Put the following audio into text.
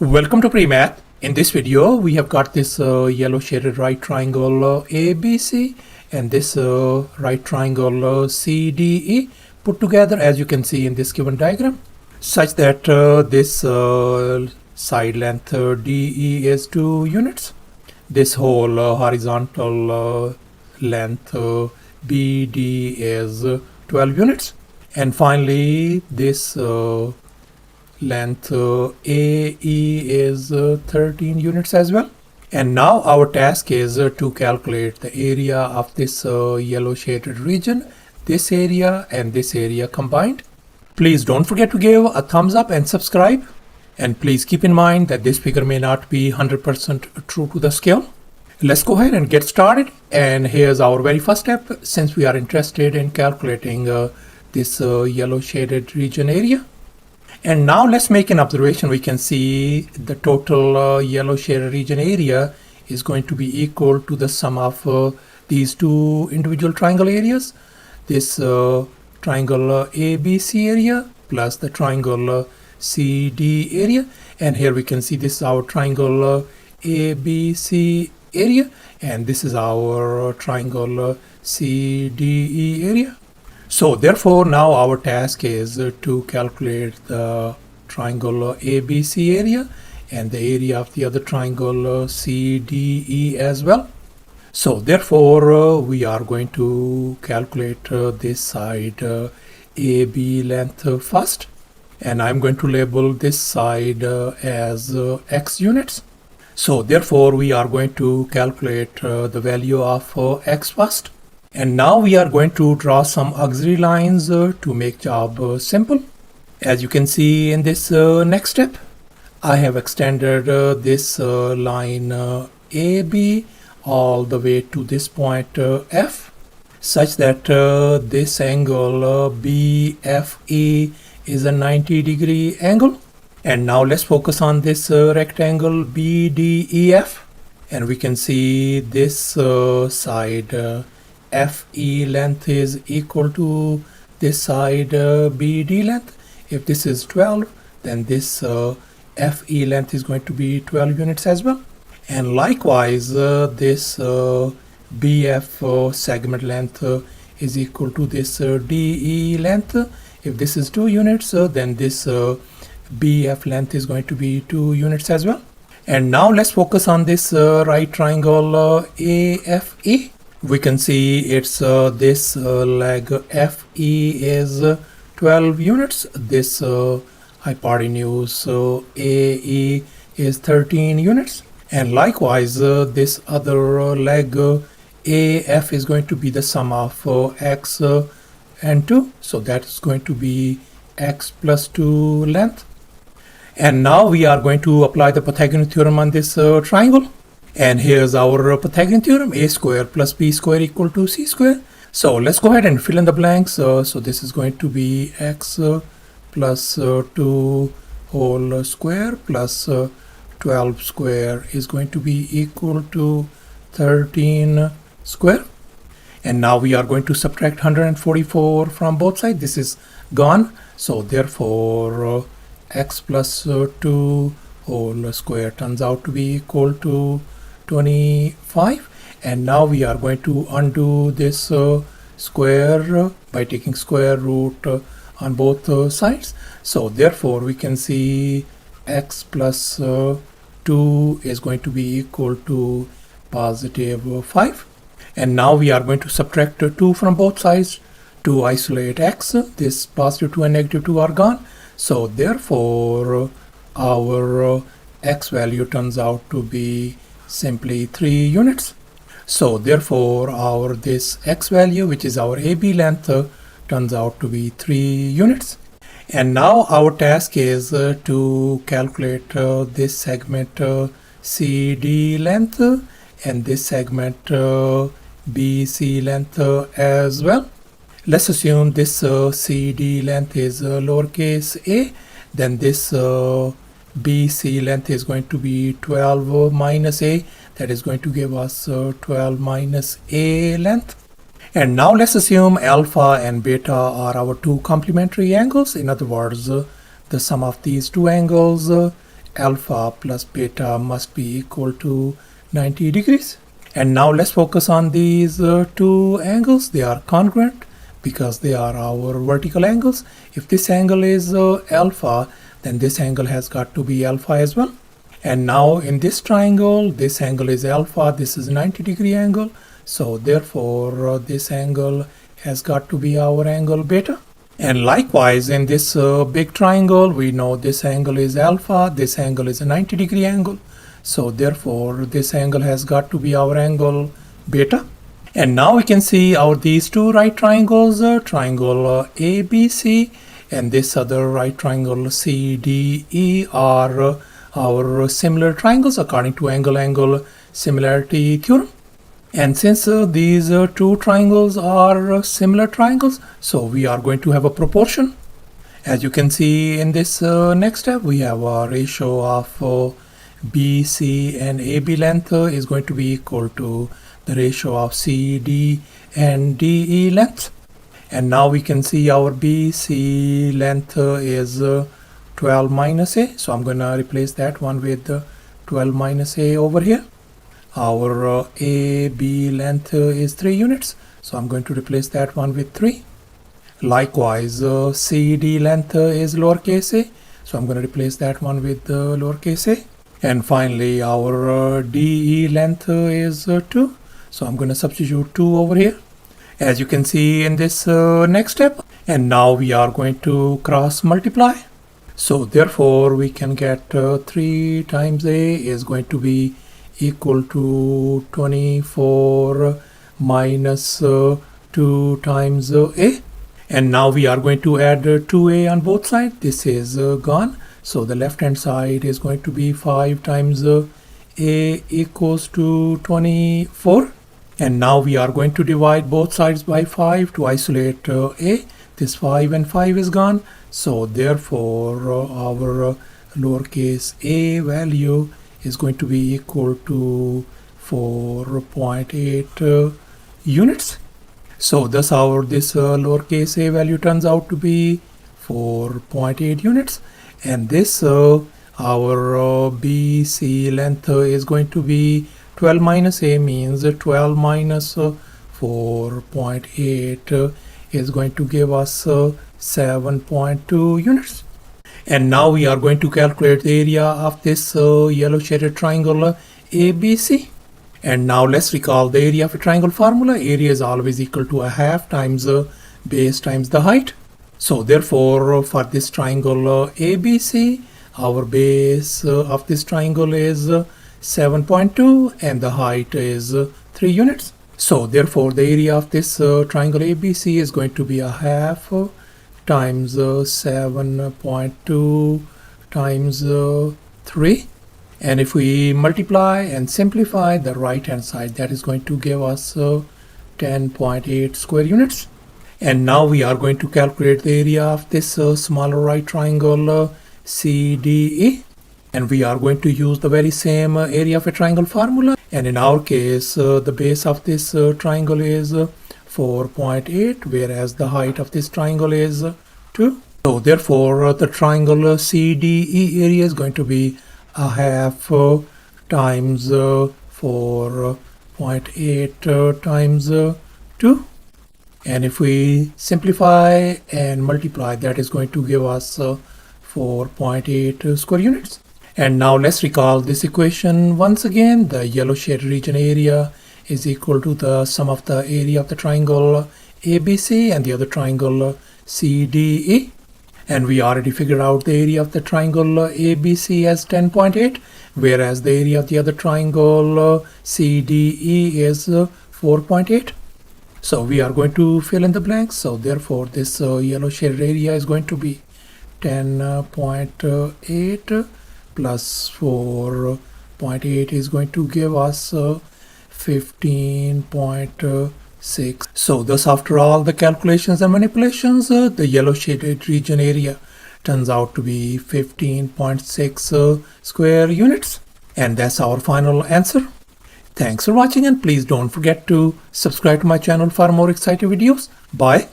Welcome to PreMath. In this video, we have got this yellow shaded right triangle ABC and this right triangle CDE put together, as you can see in this given diagram, such that this side length DE is 2 units. This whole horizontal length BD is 12 units. And finally, this length AE is 13 units as well. And now our task is to calculate the area of this yellow shaded region, this area and this area combined. Please don't forget to give a thumbs up and subscribe. And please keep in mind that this figure may not be 100% true to the scale. Let's go ahead and get started. And here's our very first step, since we are interested in calculating this yellow shaded region area. And now let's make an observation. We can see the total yellow shaded region area is going to be equal to the sum of these two individual triangle areas. This triangle ABC area plus the triangle CD area. And here we can see this is our triangle ABC area, and this is our triangle CDE area. So therefore, now our task is to calculate the triangle ABC area and the area of the other triangle CDE as well. So therefore, we are going to calculate this side AB length first. And I'm going to label this side as x units. So therefore, we are going to calculate the value of x first. And now we are going to draw some auxiliary lines to make job simple. As you can see in this next step, I have extended this line AB all the way to this point F, such that this angle BFE is a 90-degree angle. And now let's focus on this rectangle BDEF, and we can see this side FE length is equal to this side BD length. If this is 12, then this FE length is going to be 12 units as well. And likewise, this BF segment length is equal to this DE length. If this is 2 units, then this BF length is going to be 2 units as well. And now let's focus on this right triangle AFE. We can see it's this leg FE is 12 units. This hypotenuse AE is 13 units. And likewise, this other leg AF is going to be the sum of x and 2. So that is going to be x plus 2 length. And now we are going to apply the Pythagorean theorem on this triangle. And here's our Pythagorean theorem: a square plus b square equal to c square. So let's go ahead and fill in the blanks. So this is going to be x plus 2 whole square plus 12 square is going to be equal to 13 square. And now we are going to subtract 144 from both sides. This is gone. So therefore, x plus 2 whole square turns out to be equal to 25. And now we are going to undo this square by taking square root on both sides. So therefore, we can see x plus 2 is going to be equal to positive 5. And now we are going to subtract 2 from both sides to isolate x. This positive 2 and negative 2 are gone. So therefore, our x value turns out to be simply 3 units. So therefore, our this x value, which is our AB length, turns out to be 3 units. And now our task is to calculate this segment CD length and this segment BC length as well. Let's assume this CD length is lowercase a, then this BC length is going to be 12 minus a. That is going to give us 12 minus a length. And now let's assume alpha and beta are our two complementary angles. In other words, the sum of these two angles alpha plus beta must be equal to 90 degrees. And now let's focus on these two angles. They are congruent because they are our vertical angles. If this angle is alpha, then this angle has got to be alpha as well. And now in this triangle, this angle is alpha, this is 90 degree angle. So therefore this angle has got to be our angle beta. And likewise in this big triangle, we know this angle is alpha, this angle is a 90 degree angle. So therefore this angle has got to be our angle beta. And now we can see these two right triangles, triangle ABC and this other right triangle CDE are our similar triangles according to angle-angle similarity theorem. And since these two triangles are similar triangles, so we are going to have a proportion. As you can see in this next step, we have a ratio of BC and AB length is going to be equal to the ratio of CD and DE length. And now we can see our BC length is 12 minus A. So I'm going to replace that one with 12 minus A over here. Our AB length is 3 units. So I'm going to replace that one with 3. Likewise, CD length is lowercase a. So I'm going to replace that one with lowercase a. And finally, our DE length is 2. So I'm going to substitute 2 over here, as you can see in this next step. And now we are going to cross multiply. So therefore we can get 3 times A is going to be equal to 24 minus 2 times A. And now we are going to add 2A on both sides. This is gone. So the left hand side is going to be 5 times A equals to 24. And now we are going to divide both sides by 5 to isolate A. This 5 and 5 is gone. So therefore our lowercase a value is going to be equal to 4.8 units. So thus this lowercase a value turns out to be 4.8 units. And this our BC length is going to be 12 minus a, means 12 minus 4.8 is going to give us 7.2 units. And now we are going to calculate the area of this yellow shaded triangle ABC. And now let's recall the area of a triangle formula. Area is always equal to a half times base times the height. So therefore for this triangle ABC, our base of this triangle is 7.2 and the height is 3 units. So therefore the area of this triangle ABC is going to be a half times 7.2 times 3. And if we multiply and simplify the right hand side, that is going to give us 10.8 square units. And now we are going to calculate the area of this smaller right triangle CDE. And we are going to use the very same area of a triangle formula. And in our case, the base of this triangle is 4.8, whereas the height of this triangle is 2. So therefore, the triangle CDE area is going to be a half times 4.8 times 2. And if we simplify and multiply, that is going to give us 4.8 square units. And now let's recall this equation once again. The yellow shaded region area is equal to the sum of the area of the triangle ABC and the other triangle CDE. And we already figured out the area of the triangle ABC as 10.8, whereas the area of the other triangle CDE is 4.8. So we are going to fill in the blanks. So therefore this yellow shaded area is going to be 10.8 plus 4.8 is going to give us 15.6. So thus after all the calculations and manipulations, the yellow shaded region area turns out to be 15.6 square units. And that's our final answer. Thanks for watching, and please don't forget to subscribe to my channel for more exciting videos. Bye.